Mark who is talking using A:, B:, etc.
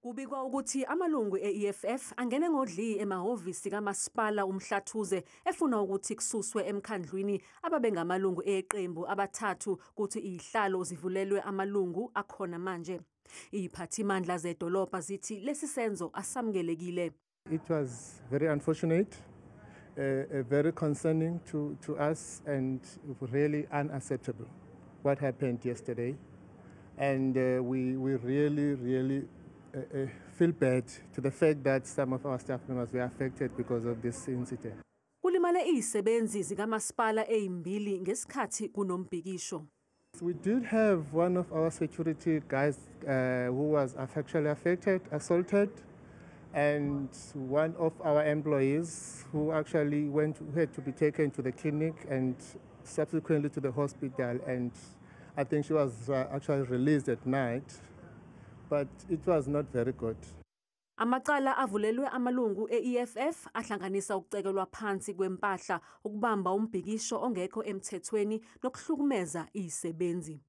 A: Kubikwa ukuthi amalungu e-EFF angene ngodli emahhovisi kaMasipala uMhlathuze efuna ukuthi kususwe emkhandlwini ababengamalungu eqembu abathathu kuthi izihlalo zivulelwe amalungu akhona manje. Iziphathimandla zedolobha zithi lesi senzo asamkelekile.
B: It was very unfortunate, very concerning to us and really unacceptable what happened yesterday. And we really feel bad to the fact that some of our staff members were affected because of this incident.
A: Kulimale izisebenzi zikaMasipala ezimbili ngesikhathi kunombhikisho.
B: We did have one of our security guys who was actually affected, assaulted, and one of our employees who actually had to be taken to the clinic and subsequently to the hospital, and I think she was actually released at night. But it was not very good.
A: Amacala avulelwe amalungu e-EFF ahlanganisa ukucekelwa phansi kwempahla, ukubamba umbhikisho ongekho emthethweni nokuhlukumeza izisebenzi.